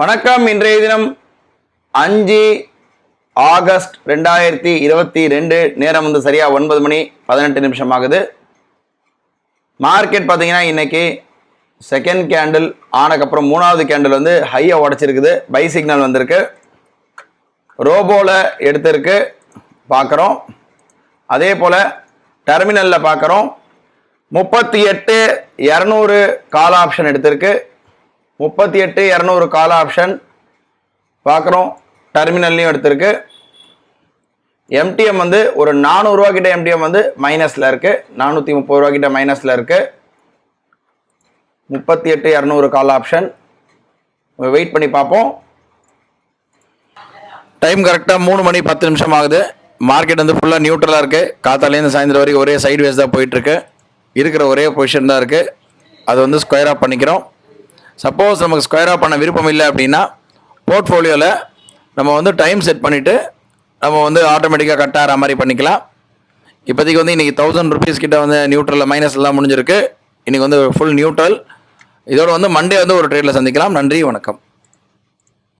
வணக்கம். இன்றைய தினம் 5 ஆகஸ்ட் 2022. நேரம் வந்து சரியா 9 மணி 18 நிமிஷம் ஆகுது. மார்க்கெட் பார்த்தீங்கன்னா இன்னைக்கு செகண்ட் கேண்டில் ஆனக்கப்புறம் மூணாவது கேண்டில் வந்து ஹையை உடச்சிருக்குது. பை சிக்னல் வந்திருக்கு. ரோபோவில் எடுத்திருக்கு பார்க்குறோம். அதே போல் டெர்மினலில் பார்க்குறோம். 38,200 கால் ஆப்ஷன் எடுத்திருக்கு. 38,200 கால் ஆப்ஷன் பார்க்குறோம். டெர்மினல்லையும் எடுத்திருக்கு. எம்டிஎம் வந்து ஒரு 400 ரூபா கிட்ட எம்டிஎம் வந்து மைனஸில் இருக்குது. 430 ரூபா கிட்ட மைனஸில் இருக்குது. 38,200 கால் ஆப்ஷன். வெயிட் பண்ணி பார்ப்போம். டைம் கரெக்டாக 3 மணி 10 நிமிஷம் ஆகுது. மார்க்கெட் வந்து ஃபுல்லாக நியூட்ரலாக இருக்குது. காத்தாலேருந்து சாயந்தரம் வரைக்கும் ஒரே சைடு வேஸ் தான் போயிட்டுருக்கு. இருக்கிற ஒரே பொசிஷன் தான் இருக்குது. அது வந்து ஸ்கொயர் ஆஃப் பண்ணிக்கிறோம். சப்போஸ் நமக்கு ஸ்கொயர் ஆஃப் பண்ண விருப்பம் இல்லை அப்படின்னா போர்ட்ஃபோலியோவில் நம்ம வந்து டைம் செட் பண்ணிவிட்டு நம்ம வந்து ஆட்டோமேட்டிக்காக கட் ஆகிற மாதிரி பண்ணிக்கலாம். இப்போதைக்கு வந்து இன்றைக்கி 1000 ருபீஸ் கிட்ட வந்து நியூட்ரலில் மைனஸ்லாம் முடிஞ்சிருக்கு. இன்றைக்கி வந்து ஃபுல் நியூட்ரல். இதோட வந்து மண்டே வந்து ஒரு ட்ரேடில் சந்திக்கலாம். நன்றி, வணக்கம்.